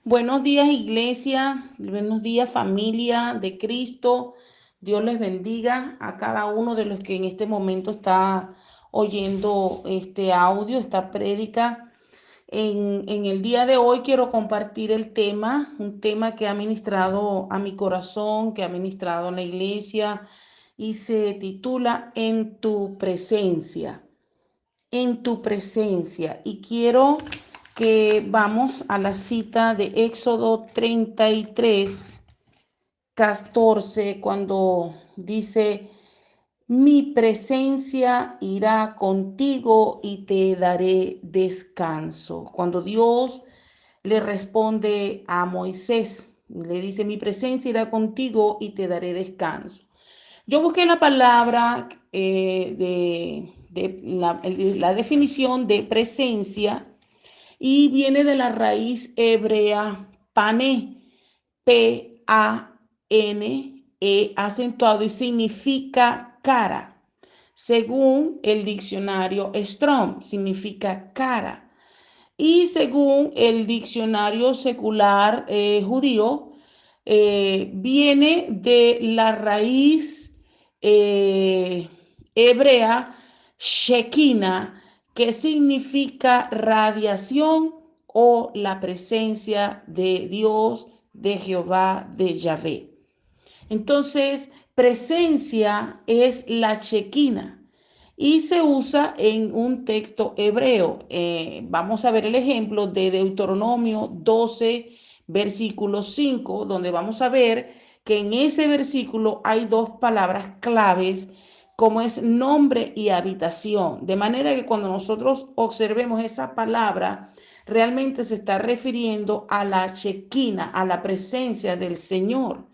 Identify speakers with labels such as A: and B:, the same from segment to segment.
A: Buenos días, iglesia. Buenos días, familia de Cristo. Dios les bendiga a cada uno de los que en este momento está oyendo este audio, esta prédica. En el día de hoy quiero compartir un tema que ha ministrado a mi corazón, que ha ministrado en la iglesia y se titula En tu presencia, en tu presencia. Y quiero que vamos a la cita de Éxodo 33, 14, cuando dice, mi presencia irá contigo y te daré descanso. Cuando Dios le responde a Moisés, le dice, mi presencia irá contigo y te daré descanso. Yo busqué la palabra la definición de presencia y viene de la raíz hebrea pané, P-A-N-E, acentuado y significa cara. Según el diccionario Strong, significa cara. Y según el diccionario secular judío, viene de la raíz eh, hebrea Shekinah, que significa radiación o la presencia de Dios, de Jehová, de Yahvé. Entonces, presencia es la Shekinah y se usa en un texto hebreo. Vamos a ver el ejemplo de Deuteronomio 12, versículo 5, donde vamos a ver que en ese versículo hay dos palabras claves como es nombre y habitación. De manera que cuando nosotros observemos esa palabra, realmente se está refiriendo a la Shekinah, a la presencia del Señor.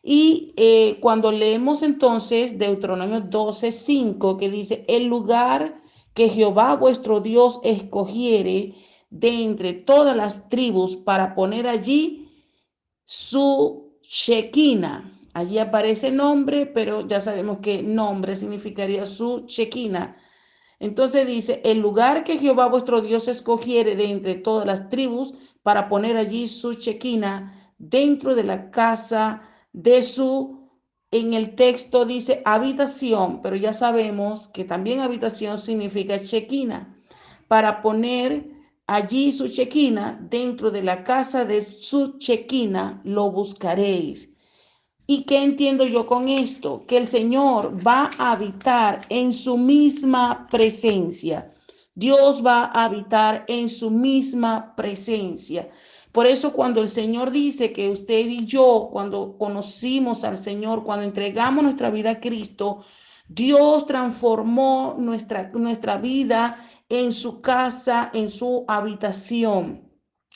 A: Y cuando leemos entonces Deuteronomio 12:5, que dice, el lugar que Jehová vuestro Dios escogiere de entre todas las tribus para poner allí su Shekinah. Allí aparece nombre, pero ya sabemos que nombre significaría su Shekinah. Entonces dice, el lugar que Jehová vuestro Dios escogiere de entre todas las tribus para poner allí su Shekinah dentro de la casa de su, en el texto dice habitación, pero ya sabemos que también habitación significa Shekinah, para poner allí su Shekinah dentro de la casa de su Shekinah lo buscaréis. ¿Y qué entiendo yo con esto? Que el Señor va a habitar en su misma presencia. Dios va a habitar en su misma presencia. Por eso cuando el Señor dice que usted y yo, cuando conocimos al Señor, cuando entregamos nuestra vida a Cristo, Dios transformó nuestra vida en su casa, en su habitación.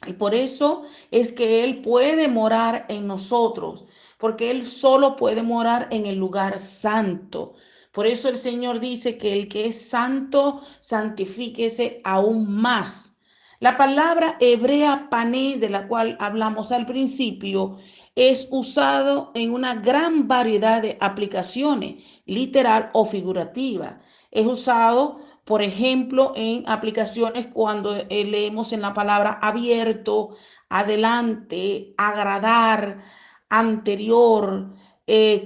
A: Y por eso es que Él puede morar en nosotros, porque Él solo puede morar en el lugar santo. Por eso el Señor dice que el que es santo, santifíquese aún más. La palabra hebrea pané, de la cual hablamos al principio, es usado en una gran variedad de aplicaciones, literal o figurativa. Es usado, por ejemplo, en aplicaciones cuando leemos en la palabra abierto, adelante, agradar, anterior,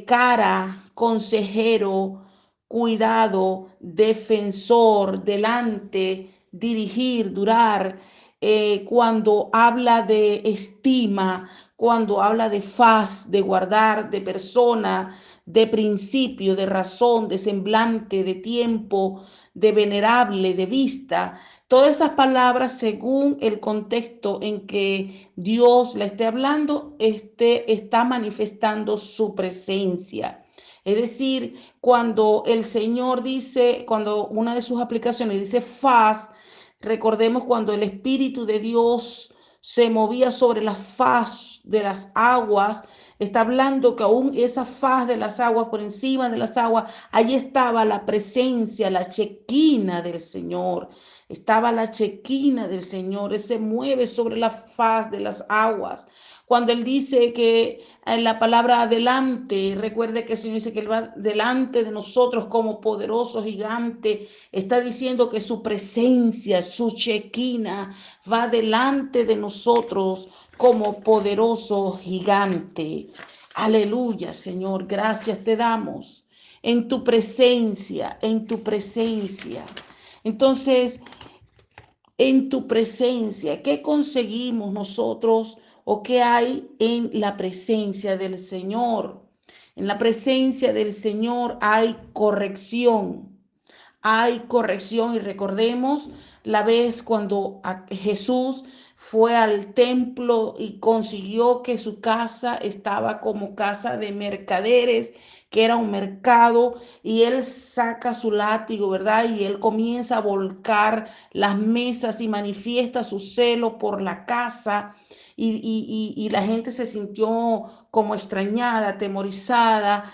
A: cara, consejero, cuidado, defensor, delante, dirigir, durar, cuando habla de estima, cuando habla de faz, de guardar, de persona, de principio, de razón, de semblante, de tiempo, de venerable, de vista. Todas esas palabras, según el contexto en que Dios la esté hablando, está manifestando su presencia. Es decir, cuando el Señor dice, cuando una de sus aplicaciones dice faz, recordemos cuando el Espíritu de Dios se movía sobre la faz de las aguas, está hablando que aún esa faz de las aguas, por encima de las aguas, allí estaba la presencia, la chequina del Señor. estaba la chequina del Señor. Él se mueve sobre la faz de las aguas. Cuando Él dice que en la palabra adelante, recuerde que el Señor dice que Él va delante de nosotros como poderoso gigante. Está diciendo que su presencia, su chequina, va delante de nosotros como poderoso gigante. Aleluya, Señor, gracias te damos en tu presencia, en tu presencia. Entonces, en tu presencia, ¿qué conseguimos nosotros o qué hay en la presencia del Señor? En la presencia del Señor hay corrección. Hay corrección y recordemos la vez cuando Jesús fue al templo y consiguió que su casa estaba como casa de mercaderes, que era un mercado, y él saca su látigo, ¿verdad? Y él comienza a volcar las mesas y manifiesta su celo por la casa. Y la gente se sintió como extrañada, atemorizada.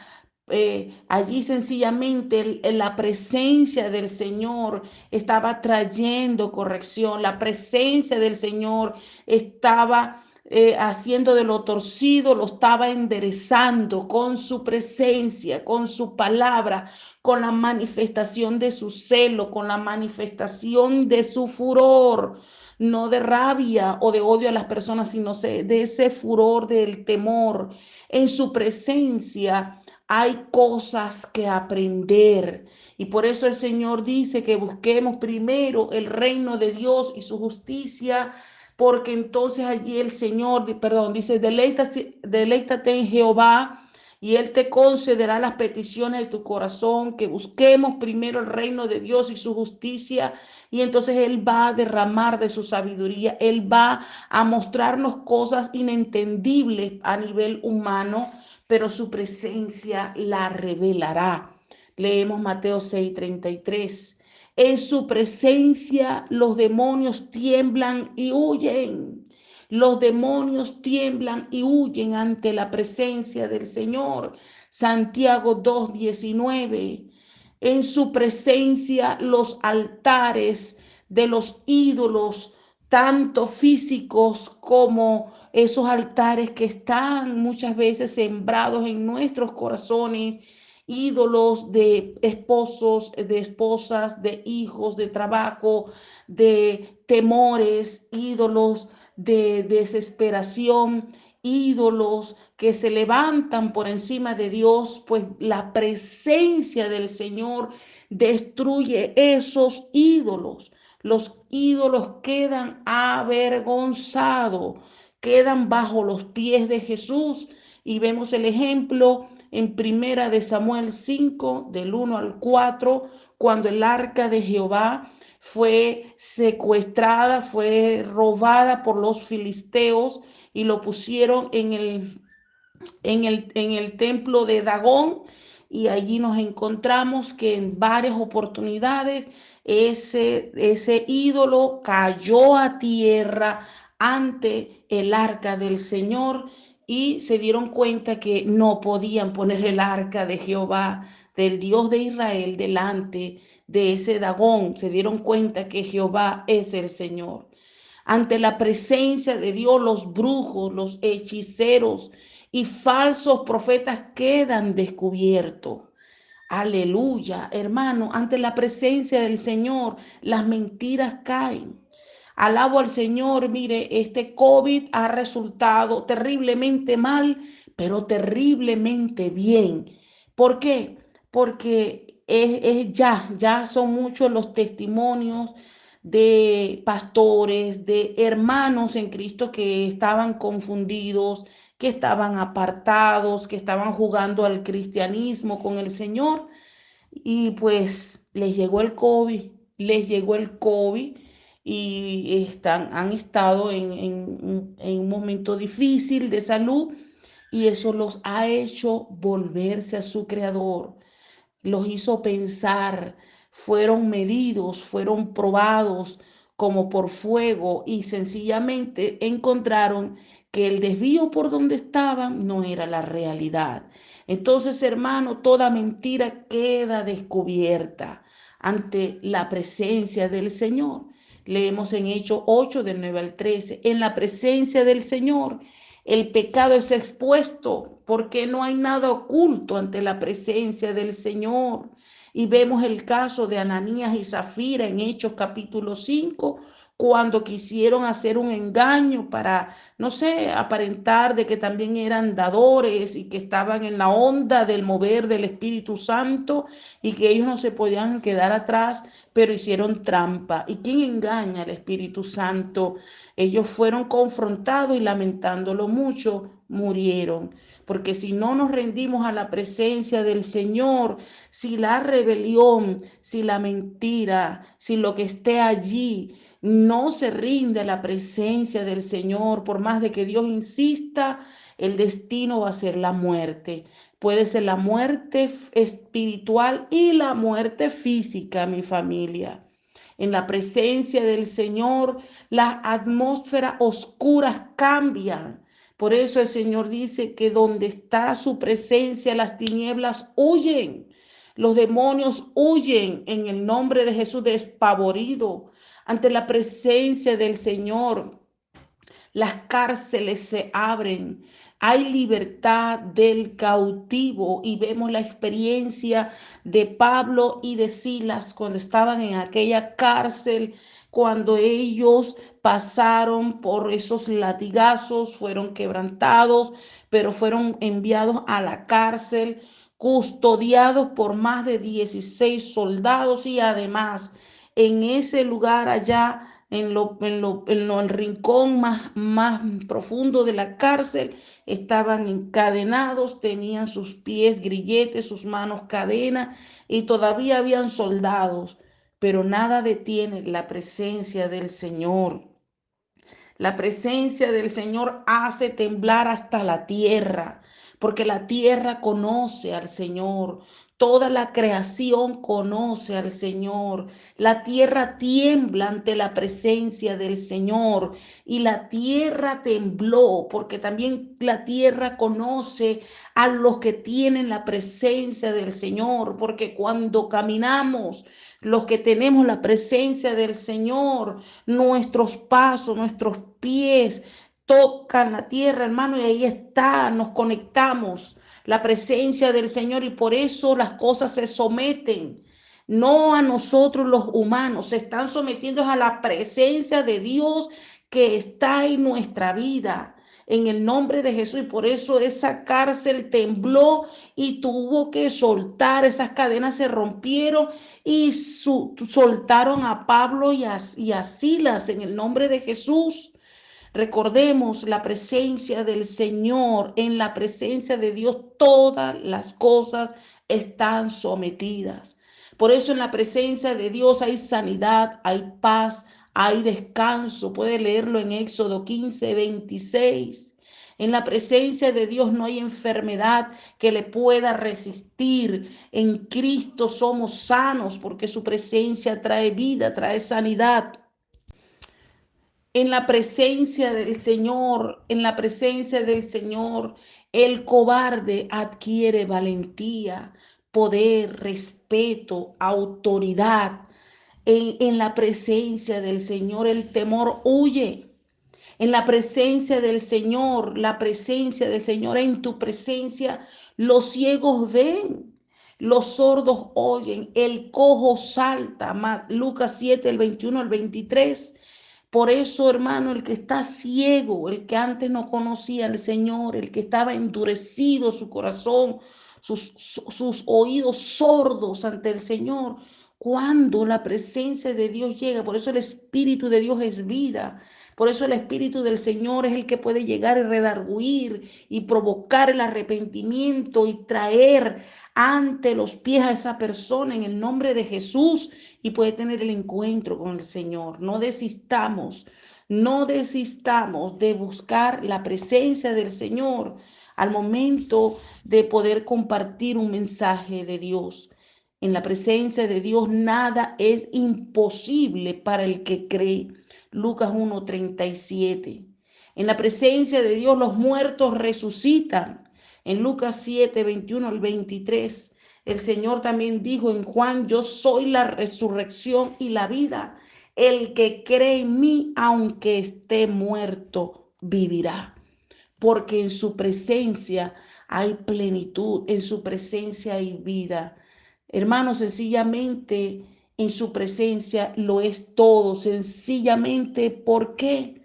A: Allí sencillamente la presencia del Señor estaba trayendo corrección, la presencia del Señor estaba haciendo de lo torcido, lo estaba enderezando con su presencia, con su palabra, con la manifestación de su celo, con la manifestación de su furor, no de rabia o de odio a las personas, sino de ese furor del temor. En su presencia hay cosas que aprender. Y por eso el Señor dice que busquemos primero el reino de Dios y su justicia, porque entonces allí el Señor, perdón, dice, deleítate en Jehová y Él te concederá las peticiones de tu corazón, que busquemos primero el reino de Dios y su justicia, y entonces Él va a derramar de su sabiduría, Él va a mostrarnos cosas inentendibles a nivel humano, pero su presencia la revelará. Leemos Mateo 6:33. En su presencia los demonios tiemblan y huyen. Los demonios tiemblan y huyen ante la presencia del Señor. Santiago 2:19. En su presencia los altares de los ídolos, tanto físicos como esos altares que están muchas veces sembrados en nuestros corazones, ídolos de esposos, de esposas, de hijos, de trabajo, de temores, ídolos de desesperación, ídolos que se levantan por encima de Dios, pues la presencia del Señor destruye esos ídolos. Los ídolos quedan avergonzados, quedan bajo los pies de Jesús, y vemos el ejemplo en Primera de Samuel 5, del 1 al 4, cuando el arca de Jehová fue secuestrada, fue robada por los filisteos y lo pusieron en el templo de Dagón, y allí nos encontramos que en varias oportunidades ese ídolo cayó a tierra ante el arca del Señor, y se dieron cuenta que no podían poner el arca de Jehová, del Dios de Israel, delante de ese Dagón. Se dieron cuenta que Jehová es el Señor. Ante la presencia de Dios, los brujos, los hechiceros y falsos profetas quedan descubiertos. Aleluya, hermano, ante la presencia del Señor, las mentiras caen. Alabo al Señor, mire, este COVID ha resultado terriblemente mal, pero terriblemente bien. ¿Por qué? Porque ya son muchos los testimonios de pastores, de hermanos en Cristo que estaban confundidos, que estaban apartados, que estaban jugando al cristianismo con el Señor, y pues les llegó el COVID, les llegó el COVID, y han estado en un momento difícil de salud, y eso los ha hecho volverse a su creador, los hizo pensar, fueron medidos, fueron probados como por fuego, y sencillamente encontraron que el desvío por donde estaban no era la realidad. Entonces, hermano, toda mentira queda descubierta. ante la presencia del Señor. Leemos en Hechos 8, del 9 al 13. En la presencia del Señor, el pecado es expuesto porque no hay nada oculto ante la presencia del Señor. Y vemos el caso de Ananías y Zafira en Hechos capítulo 5, cuando quisieron hacer un engaño para, no sé, aparentar de que también eran dadores y que estaban en la onda del mover del Espíritu Santo y que ellos no se podían quedar atrás, pero hicieron trampa. ¿Y quién engaña al Espíritu Santo? Ellos fueron confrontados y lamentándolo mucho, murieron. Porque si no nos rendimos a la presencia del Señor, si la rebelión, si la mentira, si lo que esté allí no se rinde a la presencia del Señor, por más de que Dios insista, el destino va a ser la muerte. Puede ser la muerte espiritual y la muerte física, mi familia. En la presencia del Señor, las atmósferas oscuras cambian. Por eso el Señor dice que donde está su presencia, las tinieblas huyen. Los demonios huyen en el nombre de Jesús despavorido ante la presencia del Señor. Las cárceles se abren, hay libertad del cautivo y vemos la experiencia de Pablo y de Silas cuando estaban en aquella cárcel, cuando ellos pasaron por esos latigazos, fueron quebrantados, pero fueron enviados a la cárcel, custodiados por más de 16 soldados y además en ese lugar allá el rincón más profundo de la cárcel, estaban encadenados, tenían sus pies grilletes, sus manos cadenas y todavía habían soldados, pero nada detiene la presencia del Señor. La presencia del Señor hace temblar hasta la tierra, porque la tierra conoce al Señor. Toda la creación conoce al Señor. La tierra tiembla ante la presencia del Señor. Y la tierra tembló, porque también la tierra conoce a los que tienen la presencia del Señor. Porque cuando caminamos, los que tenemos la presencia del Señor, nuestros pasos, nuestros pies tocan la tierra, hermano, y ahí está, nos conectamos, la presencia del Señor, y por eso las cosas se someten. No a nosotros los humanos, se están sometiendo a la presencia de Dios que está en nuestra vida, en el nombre de Jesús. Y por eso esa cárcel tembló y tuvo que soltar, esas cadenas se rompieron y soltaron a Pablo y a Silas en el nombre de Jesús. Recordemos la presencia del Señor. En la presencia de Dios todas las cosas están sometidas. Por eso en la presencia de Dios hay sanidad, hay paz, hay descanso. Puede leerlo en Éxodo 15:26. En la presencia de Dios no hay enfermedad que le pueda resistir. En Cristo somos sanos porque su presencia trae vida, trae sanidad. En la presencia del Señor, en la presencia del Señor, el cobarde adquiere valentía, poder, respeto, autoridad. En la presencia del Señor, el temor huye. En la presencia del Señor, la presencia del Señor, en tu presencia, los ciegos ven. Los sordos oyen, el cojo salta. Lucas 7, el 21 al 23. Por eso, hermano, el que está ciego, el que antes no conocía al Señor, el que estaba endurecido su corazón, sus oídos sordos ante el Señor, cuando la presencia de Dios llega, por eso el Espíritu de Dios es vida. Por eso el Espíritu del Señor es el que puede llegar y redarguir y provocar el arrepentimiento y traer ante los pies a esa persona en el nombre de Jesús y puede tener el encuentro con el Señor. No desistamos, no desistamos de buscar la presencia del Señor al momento de poder compartir un mensaje de Dios. En la presencia de Dios nada es imposible para el que cree. Lucas 1:37. En la presencia de Dios los muertos resucitan. En Lucas 7:21 al 23. El Señor también dijo en Juan, yo soy la resurrección y la vida. El que cree en mí, aunque esté muerto, vivirá. Porque en su presencia hay plenitud, en su presencia hay vida. Hermanos, sencillamente en su presencia lo es todo. Sencillamente, ¿por qué?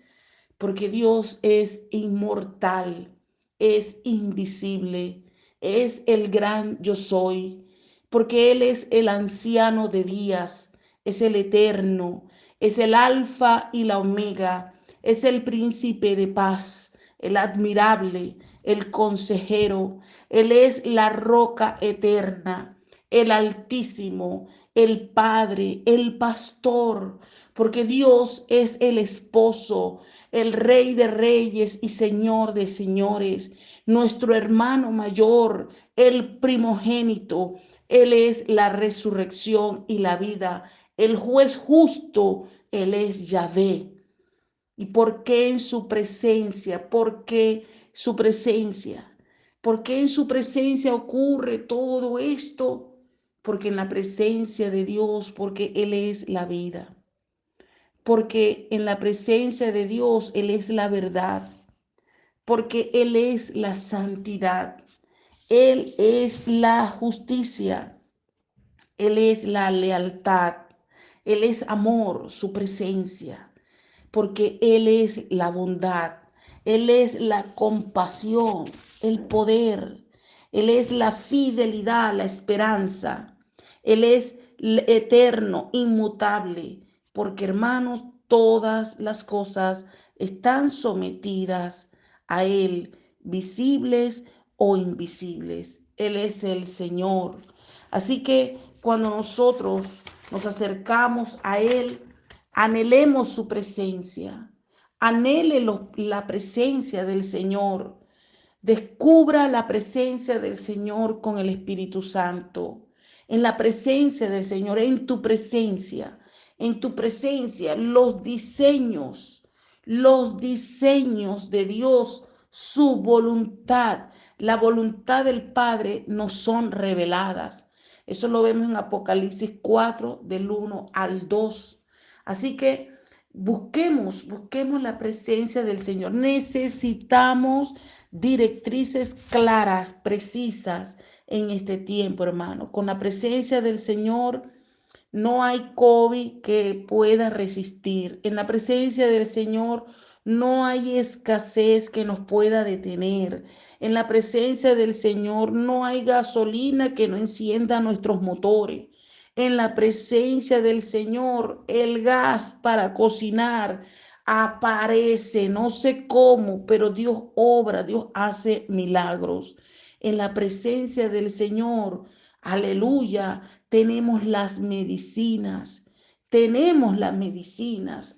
A: Porque Dios es inmortal, es invisible, es el gran yo soy, porque Él es el anciano de días, es el eterno, es el alfa y la omega, es el príncipe de paz, el admirable, el consejero, Él es la roca eterna, el altísimo, el Padre, el pastor, porque Dios es el esposo, el Rey de reyes y Señor de señores, nuestro hermano mayor, el primogénito. Él es la resurrección y la vida, el juez justo, Él es Yahvé. ¿Y por qué en su presencia? ¿Por qué su presencia? ¿Por qué en su presencia ocurre todo esto? Porque en la presencia de Dios, porque Él es la vida. Porque en la presencia de Dios Él es la verdad, porque Él es la santidad, Él es la justicia, Él es la lealtad, Él es amor, su presencia, porque Él es la bondad, Él es la compasión, el poder, Él es la fidelidad, la esperanza, Él es eterno, inmutable, porque hermanos, todas las cosas están sometidas a Él, visibles o invisibles. Él es el Señor. Así que cuando nosotros nos acercamos a Él, anhelemos su presencia, anhele la presencia del Señor, descubra la presencia del Señor con el Espíritu Santo, en la presencia del Señor, en tu presencia, los diseños de Dios, su voluntad, la voluntad del Padre nos son reveladas. Eso lo vemos en Apocalipsis 4, del 1 al 2. Así que busquemos la presencia del Señor. Necesitamos directrices claras, precisas en este tiempo, hermano. Con la presencia del Señor no hay COVID que pueda resistir. En la presencia del Señor no hay escasez que nos pueda detener. En la presencia del Señor no hay gasolina que no encienda nuestros motores. En la presencia del Señor el gas para cocinar aparece, no sé cómo, pero Dios obra, Dios hace milagros. En la presencia del Señor, aleluya, tenemos las medicinas,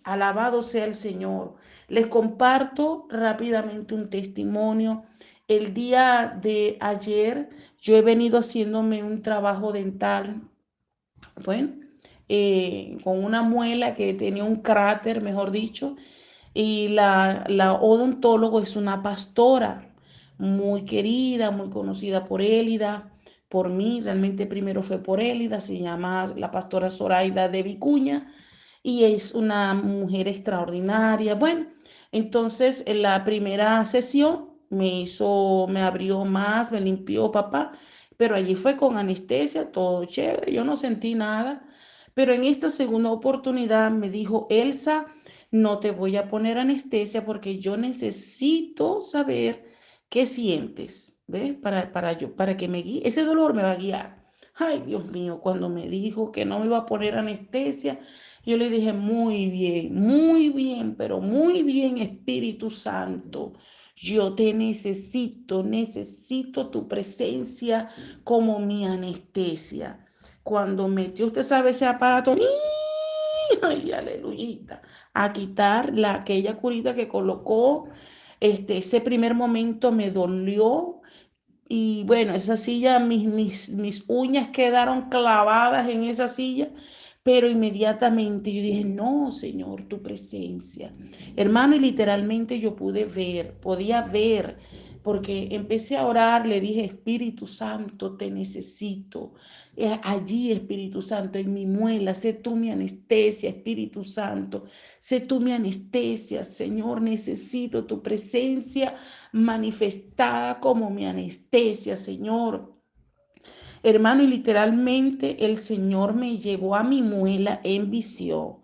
A: alabado sea el Señor. Les comparto rápidamente un testimonio. El día de ayer yo he venido haciéndome un trabajo dental, bueno, con una muela que tenía un cráter, mejor dicho, y la odontólogo es una pastora muy querida, muy conocida por Élida, por mí, realmente primero fue por Élida, se llama la pastora Zoraida de Vicuña y es una mujer extraordinaria. Bueno, entonces en la primera sesión me abrió más, me limpió papá, pero allí fue con anestesia, todo chévere, yo no sentí nada. Pero en esta segunda oportunidad me dijo, Elsa, no te voy a poner anestesia porque yo necesito saber qué sientes, ¿ves? Para que me guíe. Ese dolor me va a guiar. Ay, Dios mío, cuando me dijo que no me iba a poner anestesia, yo le dije, muy bien, pero muy bien, Espíritu Santo. Yo te necesito tu presencia como mi anestesia. Cuando metió, usted sabe, ese aparato, ay, aleluyita, a quitar aquella curita que colocó, ese primer momento me dolió y bueno, esa silla, mis uñas quedaron clavadas en esa silla, pero inmediatamente yo dije, no, Señor, tu presencia. Hermano, y literalmente yo podía ver porque empecé a orar, le dije, Espíritu Santo, te necesito. Allí, Espíritu Santo, en mi muela, sé tú mi anestesia, Espíritu Santo, sé tú mi anestesia, Señor, necesito tu presencia manifestada como mi anestesia, Señor. Hermano, y literalmente el Señor me llevó a mi muela en visión.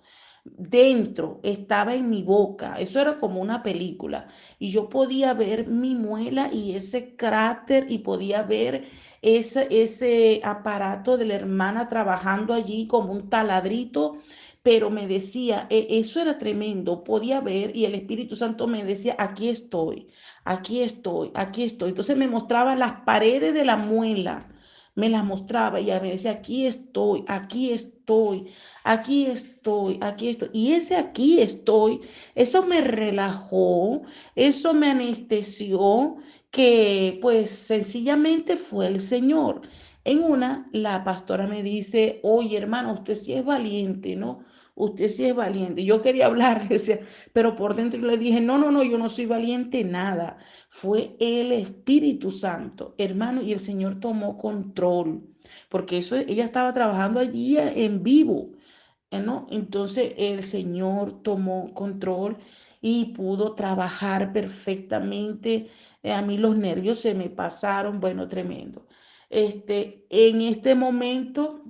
A: Dentro estaba en mi boca, eso era como una película, y yo podía ver mi muela y ese cráter y podía ver ese aparato de la hermana trabajando allí como un taladrito, pero me decía, eso era tremendo, podía ver y el Espíritu Santo me decía, aquí estoy, aquí estoy, aquí estoy. Entonces me mostraba las paredes de la muela, me las mostraba y ella me decía, aquí estoy, aquí estoy, aquí estoy, aquí estoy. Y ese aquí estoy, eso me relajó, eso me anestesió, que pues sencillamente fue el Señor. En una, la pastora me dice, oye hermano, usted sí es valiente, ¿no? Usted sí es valiente. Yo quería hablar, decía, pero por dentro le dije, no, no, no, yo no soy valiente, nada. Fue el Espíritu Santo, hermano, y el Señor tomó control, porque eso, ella estaba trabajando allí en vivo, ¿no? Entonces el Señor tomó control y pudo trabajar perfectamente. A mí los nervios se me pasaron, bueno, tremendo. En este momento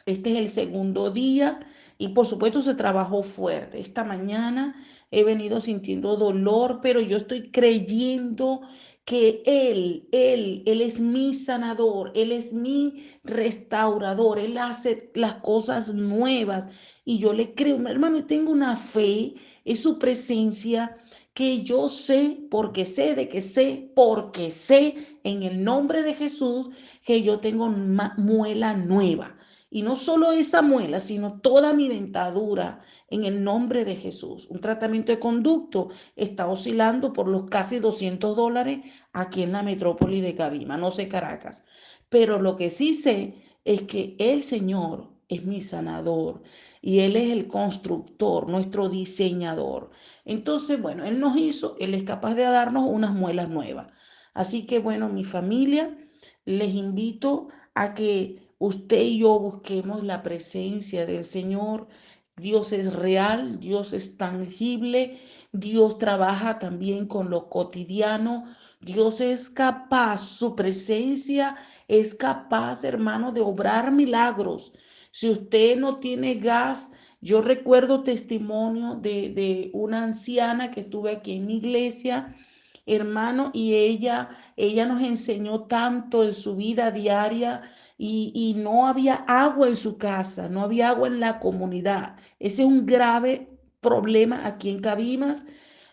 A: este es el segundo día y por supuesto se trabajó fuerte. Esta mañana he venido sintiendo dolor, pero yo estoy creyendo que Él es mi sanador, Él es mi restaurador, Él hace las cosas nuevas y yo le creo, mi hermano, y tengo una fe, es su presencia que yo sé, porque sé de que sé, porque sé en el nombre de Jesús que yo tengo muela nueva. Y no solo esa muela, sino toda mi dentadura en el nombre de Jesús. Un tratamiento de conducto está oscilando por los casi $200 aquí en la metrópoli de Cabima, no sé Caracas. Pero lo que sí sé es que el Señor es mi sanador y Él es el constructor, nuestro diseñador. Entonces, bueno, Él nos hizo, Él es capaz de darnos unas muelas nuevas. Así que, bueno, mi familia, les invito a que usted y yo busquemos la presencia del Señor. Dios es real, Dios es tangible, Dios trabaja también con lo cotidiano, Dios es capaz, su presencia es capaz, hermano, de obrar milagros. Si usted no tiene gas, yo recuerdo testimonio de una anciana que estuve aquí en mi iglesia, hermano, y ella nos enseñó tanto en su vida diaria y no había agua en su casa, no había agua en la comunidad. Ese es un grave problema aquí en Cabimas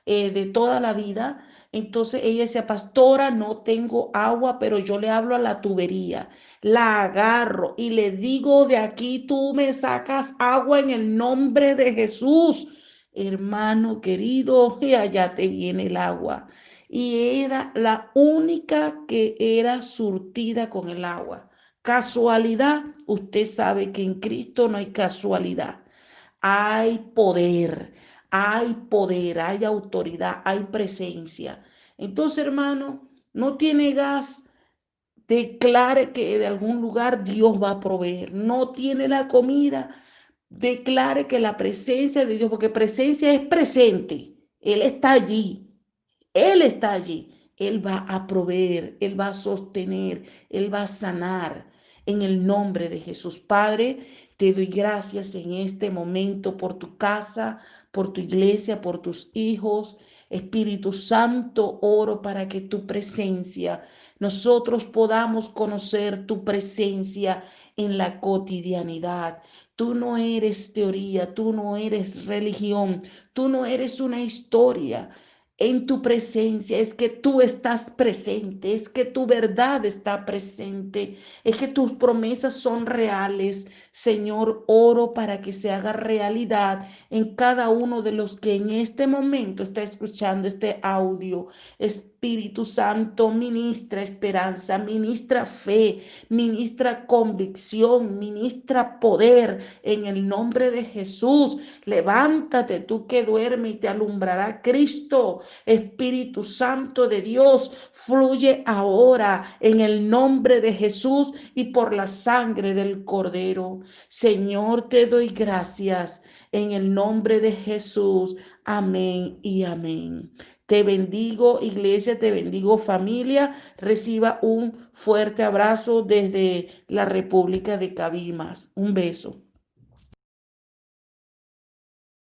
A: de toda la vida. Entonces ella decía, pastora, no tengo agua, pero yo le hablo a la tubería, la agarro y le digo, de aquí tú me sacas agua en el nombre de Jesús. Hermano querido, y allá te viene el agua. Y era la única que era surtida con el agua. Casualidad, usted sabe que en Cristo no hay casualidad. Hay poder, hay autoridad, hay presencia. Entonces, hermano, no tiene gas, declare que de algún lugar Dios va a proveer. No tiene la comida, declare que la presencia de Dios, porque presencia es presente, Él está allí. Él está allí. Él va a proveer, Él va a sostener, Él va a sanar. En el nombre de Jesús, Padre, te doy gracias en este momento por tu casa, por tu iglesia, por tus hijos. Espíritu Santo, oro para que tu presencia, nosotros podamos conocer tu presencia en la cotidianidad. Tú no eres teoría, tú no eres religión, tú no eres una historia en tu presencia, es que tú estás presente, es que tu verdad está presente, es que tus promesas son reales. Señor, oro para que se haga realidad en cada uno de los que en este momento está escuchando este audio. Espíritu Santo, ministra esperanza, ministra fe, ministra convicción, ministra poder en el nombre de Jesús. Levántate tú que duermes y te alumbrará Cristo. Espíritu Santo de Dios, fluye ahora en el nombre de Jesús y por la sangre del Cordero. Señor, te doy gracias en el nombre de Jesús. Amén y amén. Te bendigo, iglesia, te bendigo, familia. Reciba un fuerte abrazo desde la República de Cabimas. Un beso.